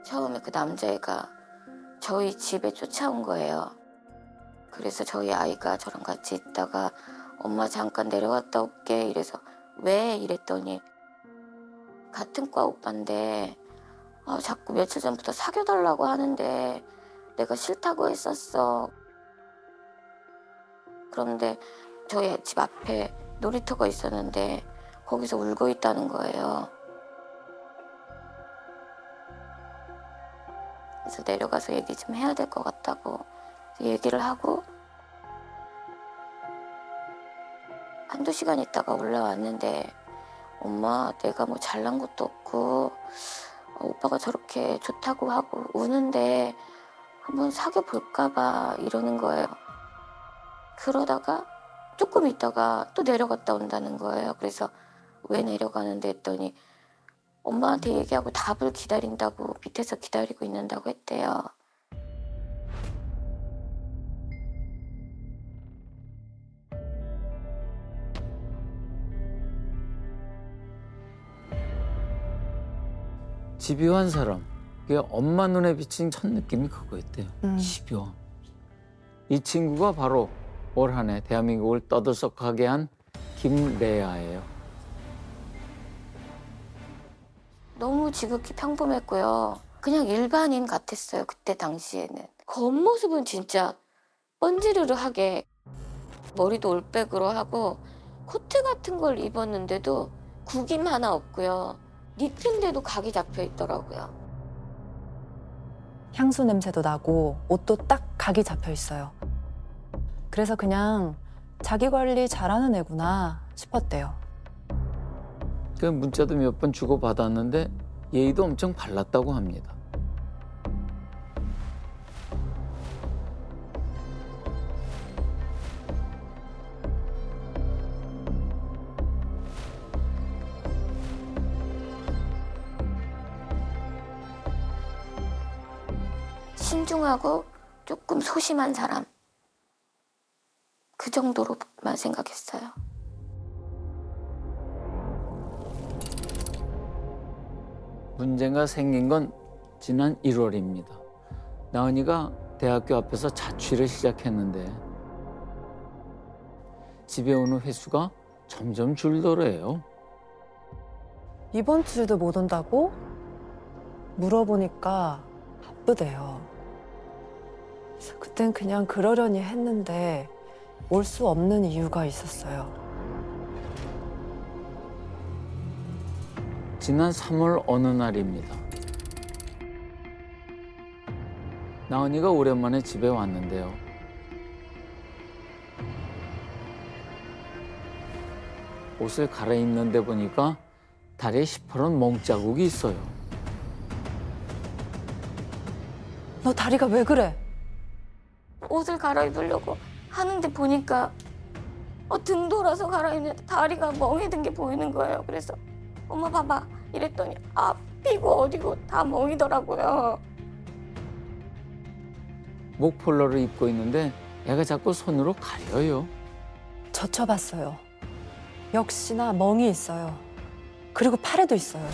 처음에 그 남자애가 저희 집에 쫓아온 거예요. 그래서 저희 아이가 저랑 같이 있다가 엄마 잠깐 내려갔다 올게 이래서 왜? 이랬더니 같은 과 오빠인데 자꾸 며칠 전부터 사귀어달라고 하는데 내가 싫다고 했었어. 그런데 저희 집 앞에 놀이터가 있었는데 거기서 울고 있다는 거예요. 그래서 내려가서 얘기 좀 해야 될 것 같다고 얘기를 하고 한두 시간 있다가 올라왔는데 엄마 내가 뭐 잘난 것도 없고 오빠가 저렇게 좋다고 하고 우는데 한번 사귀어 볼까 봐 이러는 거예요. 그러다가 조금 있다가 또 내려갔다 온다는 거예요. 그래서 왜 내려가는데 했더니 엄마한테 얘기하고 답을 기다린다고 밑에서 기다리고 있는다고 했대요. 집요한 사람. 그게 엄마 눈에 비친 첫 느낌이 그거였대요. 집요. 이 친구가 바로 올 한 해 대한민국을 떠들썩하게 한 김레아예요. 너무 지극히 평범했고요. 그냥 일반인 같았어요. 그때 당시에는. 겉모습은 진짜 번지르르하게 머리도 올백으로 하고 코트 같은 걸 입었는데도 구김 하나 없고요. 니트인데도 각이 잡혀 있더라고요. 향수 냄새도 나고 옷도 딱 각이 잡혀 있어요. 그래서 그냥 자기 관리 잘하는 애구나 싶었대요. 그 문자도 몇 번 주고받았는데 예의도 엄청 발랐다고 합니다. 신중하고 조금 소심한 사람. 그 정도로만 생각했어요. 문제가 생긴 건 지난 1월입니다. 나은이가 대학교 앞에서 자취를 시작했는데 집에 오는 횟수가 점점 줄더래요. 이번 주에도 못 온다고? 물어보니까 바쁘대요. 그땐 그냥 그러려니 했는데 올 수 없는 이유가 있었어요. 지난 3월 어느 날입니다. 나은이가 오랜만에 집에 왔는데요. 옷을 갈아입는데 보니까 다리에 시퍼런 멍자국이 있어요. 너 다리가 왜 그래? 옷을 갈아입으려고 하는데 보니까 등 돌아서 갈아입는데 다리가 멍이 든 게 보이는 거예요. 그래서 엄마 봐봐 이랬더니 앞이고 어디고 다 멍이더라고요. 목폴러를 입고 있는데 애가 자꾸 손으로 가려요. 젖혀봤어요. 역시나 멍이 있어요. 그리고 팔에도 있어요.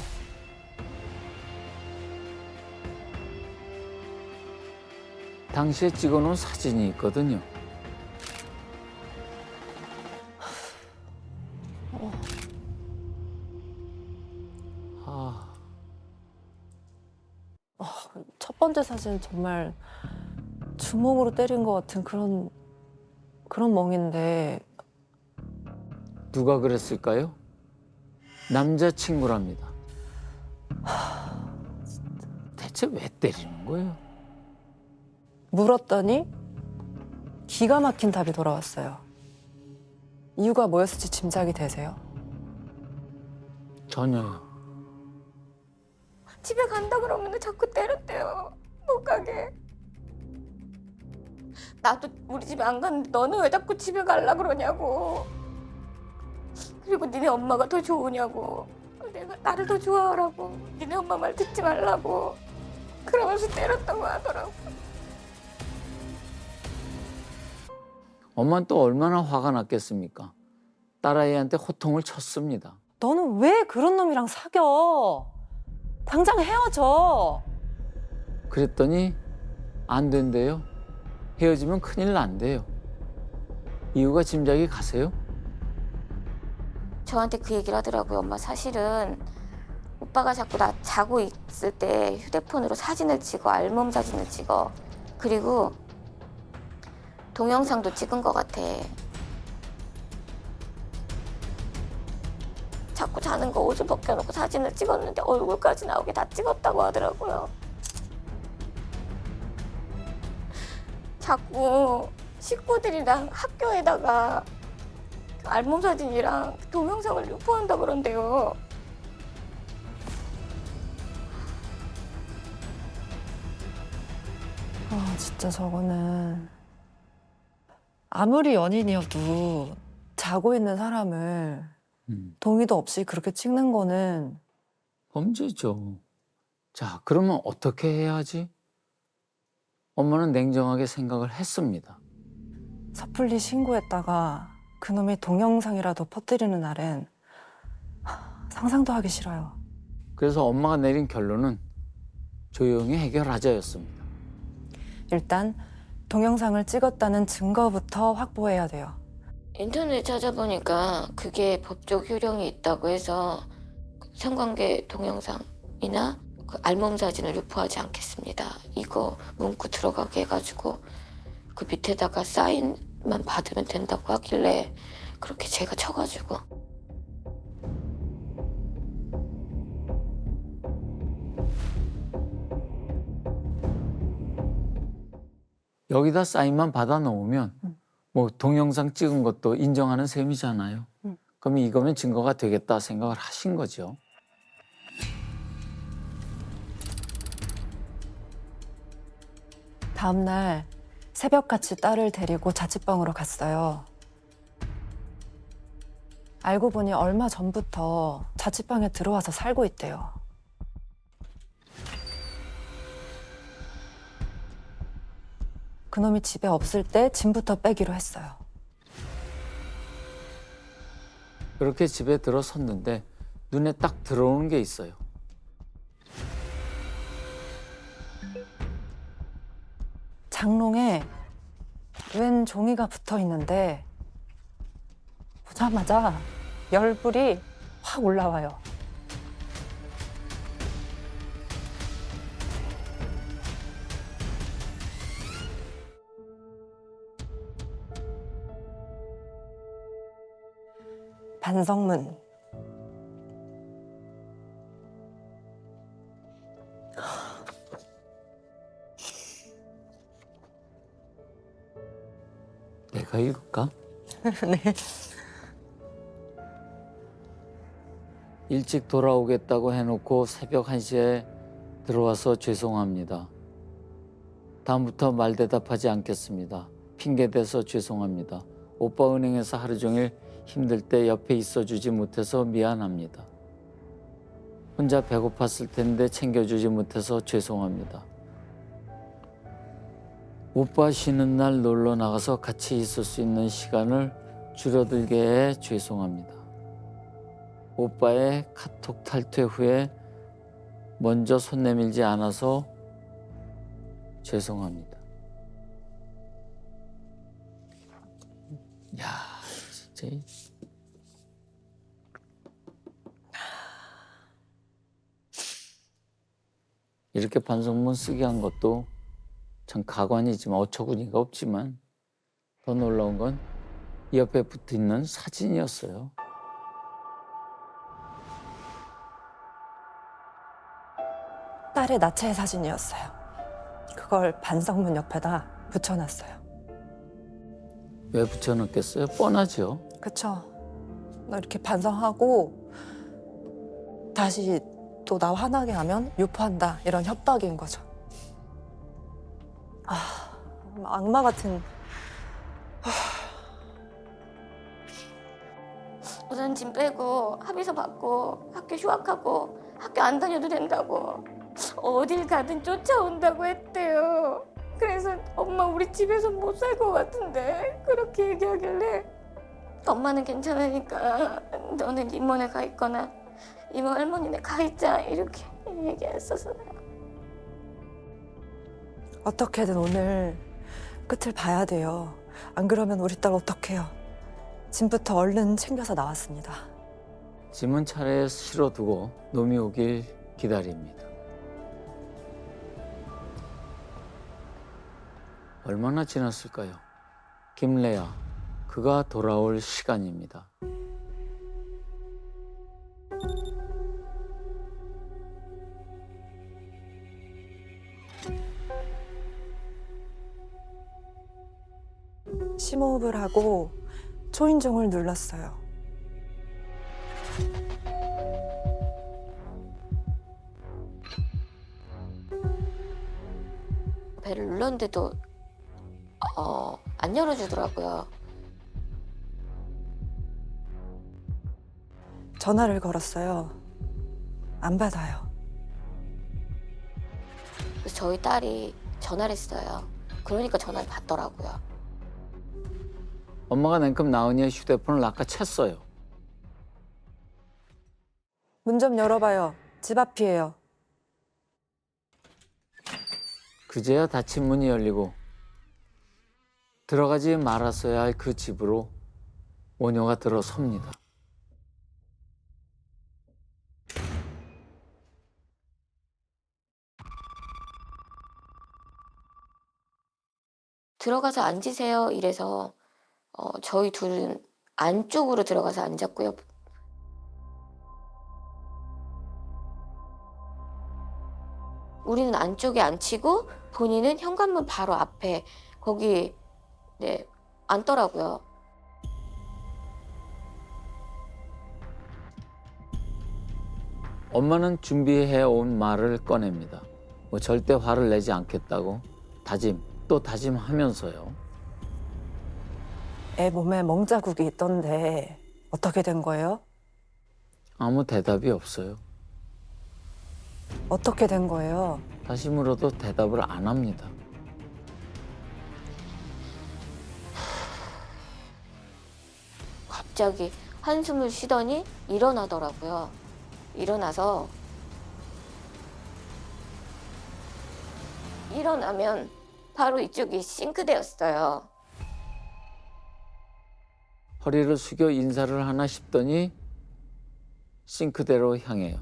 당시에 찍어놓은 사진이 있거든요. 첫 번째 사진 정말 주먹으로 때린 것 같은 그런 멍인데 누가 그랬을까요? 남자친구랍니다. 대체 왜 때리는 거예요? 물었더니 기가 막힌 답이 돌아왔어요. 이유가 뭐였을지 짐작이 되세요? 전혀요. 집에 간다 그러면 자꾸 때렸대요. 못 가게. 나도 우리 집에 안 갔는데 너는 왜 자꾸 집에 갈라 그러냐고. 그리고 니네 엄마가 더 좋으냐고. 내가 나를 더 좋아하라고. 니네 엄마 말 듣지 말라고. 그러면서 때렸다고 하더라고. 엄마는 또 얼마나 화가 났겠습니까? 딸아이한테 호통을 쳤습니다. 너는 왜 그런 놈이랑 사겨? 당장 헤어져. 그랬더니 안 된대요. 헤어지면 큰일 난대요. 이유가 짐작이 가세요? 저한테 그 얘기를 하더라고요. 엄마 사실은 오빠가 자꾸 나 자고 있을 때 휴대폰으로 사진을 찍어, 알몸 사진을 찍어. 그리고 동영상도 찍은 것 같아. 자꾸 자는 거 옷을 벗겨놓고 사진을 찍었는데 얼굴까지 나오게 다 찍었다고 하더라고요. 자꾸 식구들이랑 학교에다가 알몸 사진이랑 동영상을 유포한다 그런대요. 진짜 저거는 아무리 연인이어도 자고 있는 사람을 동의도 없이 그렇게 찍는 거는 범죄죠. 자, 그러면 어떻게 해야 하지? 엄마는 냉정하게 생각을 했습니다. 섣불리 신고했다가 그놈이 동영상이라도 퍼뜨리는 날엔 상상도 하기 싫어요. 그래서 엄마가 내린 결론은 조용히 해결하자였습니다. 일단 동영상을 찍었다는 증거부터 확보해야 돼요. 인터넷 찾아보니까 그게 법적 효력이 있다고 해서 성관계 동영상이나 그 알몸 사진을 유포하지 않겠습니다. 이거 문구 들어가게 해가지고 그 밑에다가 사인만 받으면 된다고 하길래 그렇게 제가 쳐가지고. 여기다 사인만 받아 놓으면 뭐 동영상 찍은 것도 인정하는 셈이잖아요. 그럼 이거면 증거가 되겠다 생각을 하신 거죠. 다음 날 새벽같이 딸을 데리고 자취방으로 갔어요. 알고 보니 얼마 전부터 자취방에 들어와서 살고 있대요. 그놈이 집에 없을 때 짐부터 빼기로 했어요. 그렇게 집에 들어섰는데 눈에 딱 들어오는 게 있어요. 장롱에 웬 종이가 붙어 있는데 보자마자 열불이 확 올라와요. 반성문. 내가 읽을까? 네. 일찍 돌아오겠다고 해놓고 새벽 1시에 들어와서 죄송합니다. 다음부터 말 대답하지 않겠습니다. 핑계대서 죄송합니다. 오빠 은행에서 하루 종일 힘들 때 옆에 있어주지 못해서 미안합니다. 혼자 배고팠을 텐데 챙겨주지 못해서 죄송합니다. 오빠 쉬는 날 놀러 나가서 같이 있을 수 있는 시간을 줄어들게 해 죄송합니다. 오빠의 카톡 탈퇴 후에 먼저 손 내밀지 않아서 죄송합니다. 야, 진짜. 이렇게 반성문 쓰게 한 것도 참 가관이지만 어처구니가 없지만 더 놀라운 건 이 옆에 붙어 있는 사진이었어요. 딸의 나체 사진이었어요. 그걸 반성문 옆에다 붙여놨어요. 왜 붙여넣겠어요? 뻔하죠. 그쵸? 나 이렇게 반성하고 다시 또 나 화나게 하면 유포한다 이런 협박인 거죠. 악마 같은. 우선 짐 빼고 합의서 받고 학교 휴학하고 학교 안 다녀도 된다고 어딜 가든 쫓아온다고 했대요. 그래서 엄마 우리 집에서 못 살 것 같은데 그렇게 얘기하길래 엄마는 괜찮으니까 너는 임원에 가 있거나 이모 할머니네 가 있자 이렇게 얘기했었어요. 어떻게든 오늘 끝을 봐야 돼요. 안 그러면 우리 딸 어떡해요. 짐부터 얼른 챙겨서 나왔습니다. 짐은 차례에 실어두고 놈이 오길 기다립니다. 얼마나 지났을까요? 김래아, 그가 돌아올 시간입니다. 심호흡을 하고 초인종을 눌렀어요. 배를 눌렀는데도 안 열어주더라고요. 전화를 걸었어요. 안 받아요. 그래서 저희 딸이 전화를 했어요. 그러니까 전화를 받더라고요. 엄마가 냉큼 나은이의 휴대폰을 낚아챘어요. 문 좀 열어봐요. 집 앞이에요. 그제야 닫힌 문이 열리고 들어가지 말았어야 할 그 집으로 모녀가 들어섭니다. 들어가서 앉으세요 이래서 저희 둘은 안쪽으로 들어가서 앉았고요. 우리는 안쪽에 앉히고 본인은 현관문 바로 앞에 거기 네 앉더라고요. 엄마는 준비해온 말을 꺼냅니다. 뭐 절대 화를 내지 않겠다고 다짐 또 다짐하면서요. 애 몸에 멍자국이 있던데 어떻게 된 거예요? 아무 대답이 없어요. 어떻게 된 거예요? 다시 물어도 대답을 안 합니다. 갑자기 한숨을 쉬더니 일어나더라고요. 일어나서 일어나면 바로 이쪽이 싱크대였어요. 허리를 숙여 인사를 하나 싶더니 싱크대로 향해요.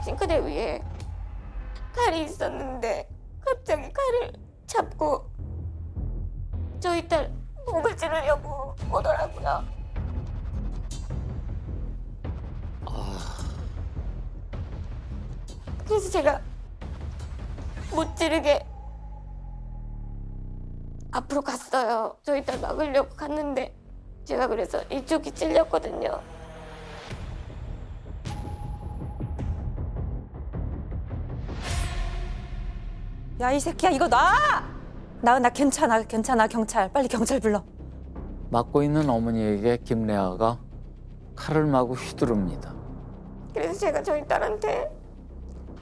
싱크대 위에 칼이 있었는데 갑자기 칼을 잡고 저희 딸 목을 찌르려고 오더라고요. 그래서 제가 못 찌르게 앞으로 갔어요. 저희 딸 막으려고 갔는데 제가 그래서 이쪽이 찔렸거든요. 야, 이 새끼야, 이거 놔! 나 괜찮아, 경찰. 빨리 경찰 불러. 맞고 있는 어머니에게 김래아가 칼을 마구 휘두릅니다. 그래서 제가 저희 딸한테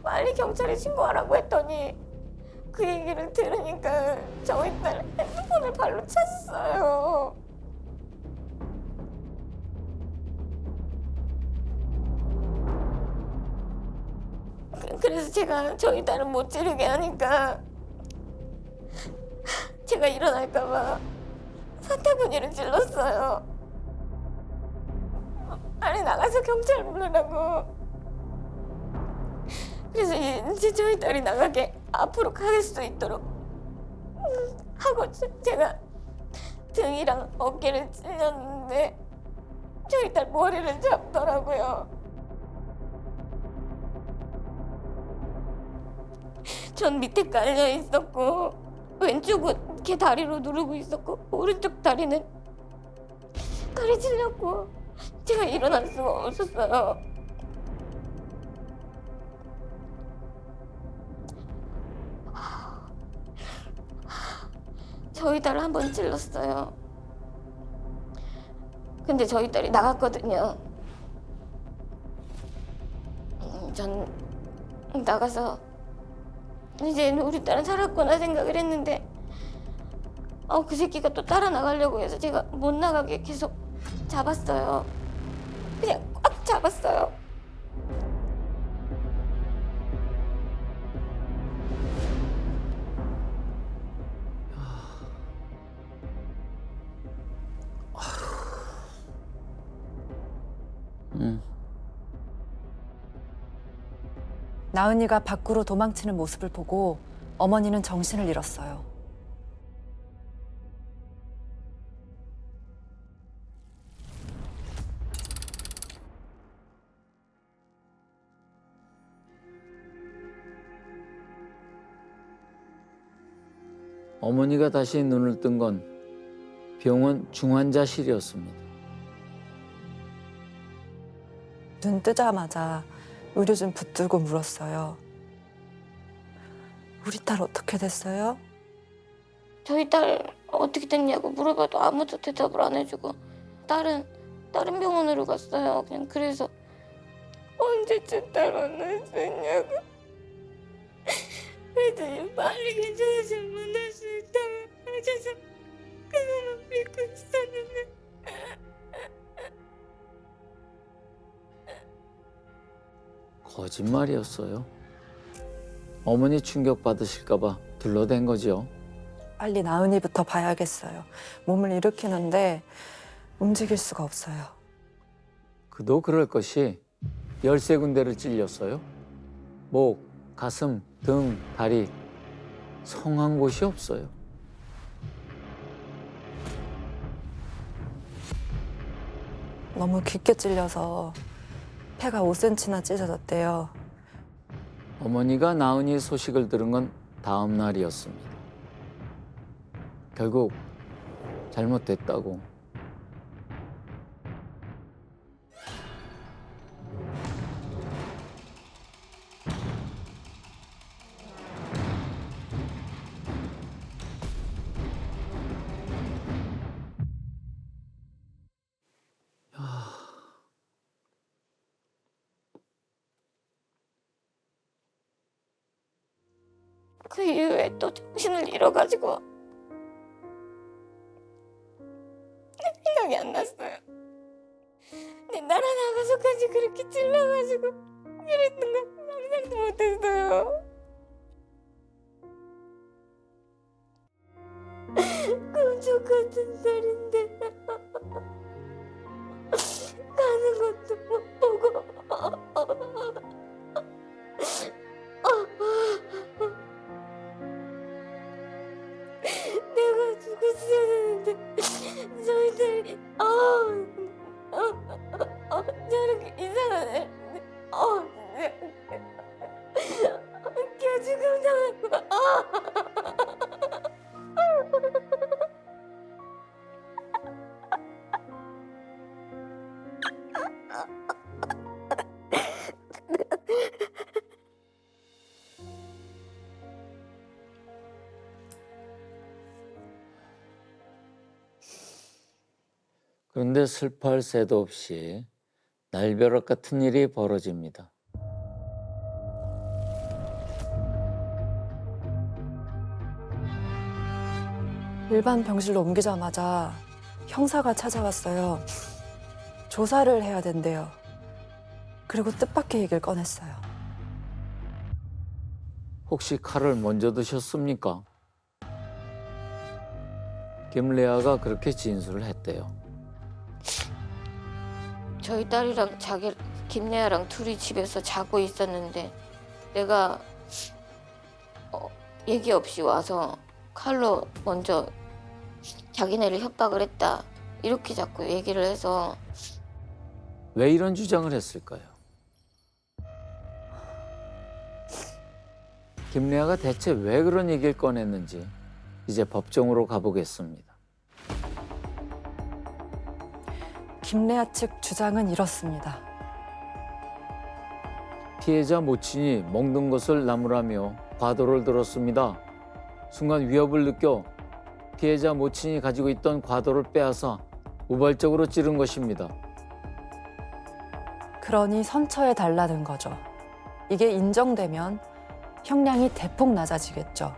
빨리 경찰에 신고하라고 했더니 그 얘기를 들으니까 저희 딸 핸드폰을 발로 찼어요. 그래서 제가 저희 딸을 못 찌르게 하니까 제가 일어날까 봐 사타구니를 찔렀어요. 빨리 나가서 경찰 부르라고. 그래서 이제 저희 딸이 나가게 앞으로 갈 수 있도록 하고 제가 등이랑 어깨를 찔렸는데 저희 딸 머리를 잡더라고요. 전 밑에 깔려 있었고 왼쪽은 걔 다리로 누르고 있었고 오른쪽 다리는 칼이 찔렸고 제가 일어날 수가 없었어요. 저희 딸을 한 번 찔렀어요. 근데 저희 딸이 나갔거든요. 전 나가서 이제 우리 딸은 살았구나 생각을 했는데 그 새끼가 또 따라 나가려고 해서 제가 못 나가게 계속 잡았어요. 그냥 꽉 잡았어요. 나은이가 밖으로 도망치는 모습을 보고 어머니는 정신을 잃었어요. 어머니가 다시 눈을 뜬 건 병원 중환자실이었습니다. 눈 뜨자마자 의료진 붙들고 물었어요. 우리 딸 어떻게 됐어요? 저희 딸 어떻게 됐냐고 물어봐도 아무도 대답을 안 해주고 딸은 다른 병원으로 갔어요. 그냥 그래서 언제쯤 딸 만날 수 있냐고. 애들이 빨리 괜찮아지면 만날 수 있다고 해줘서 그거만 믿고 있었는데. 거짓말이었어요. 어머니 충격받으실까 봐 둘러댄 거죠. 빨리 나은이부터 봐야겠어요. 몸을 일으키는데 움직일 수가 없어요. 그도 그럴 것이 13군데를 찔렸어요. 목, 가슴, 등, 다리 성한 곳이 없어요. 너무 깊게 찔려서 폐가 5cm나 찢어졌대요. 어머니가 나은이 소식을 들은 건 다음 날이었습니다. 결국 잘못됐다고. 그 이후에 또 정신을 잃어가지고 생각이 안 났어요. 근데 날아나가서까지 그렇게 찔러가지고 그랬던 건 상상도 못했어요. 꿈쩍 같은 딸인데 가는 것도 못 보고 내가 죽었어야 되는데 저희들이 저렇게 이상한 애 개죽음 당하고 그런데 슬퍼할 새도 없이 날벼락 같은 일이 벌어집니다. 일반 병실로 옮기자마자 형사가 찾아왔어요. 조사를 해야 된대요. 그리고 뜻밖의 얘기를 꺼냈어요. 혹시 칼을 먼저 드셨습니까? 김레아가 그렇게 진술을 했대요. 저희 딸이랑 김래아랑 둘이 집에서 자고 있었는데 내가 얘기 없이 와서 칼로 먼저 자기네를 협박을 했다 이렇게 자꾸 얘기를 해서. 왜 이런 주장을 했을까요? 김래아가 대체 왜 그런 얘기를 꺼냈는지 이제 법정으로 가보겠습니다. 김래아 측 주장은 이렇습니다. 피해자 모친이 먹는 것을 나무라며 과도를 들었습니다. 순간 위협을 느껴 피해자 모친이 가지고 있던 과도를 빼앗아 우발적으로 찌른 것입니다. 그러니 선처해 달라는 거죠. 이게 인정되면 형량이 대폭 낮아지겠죠.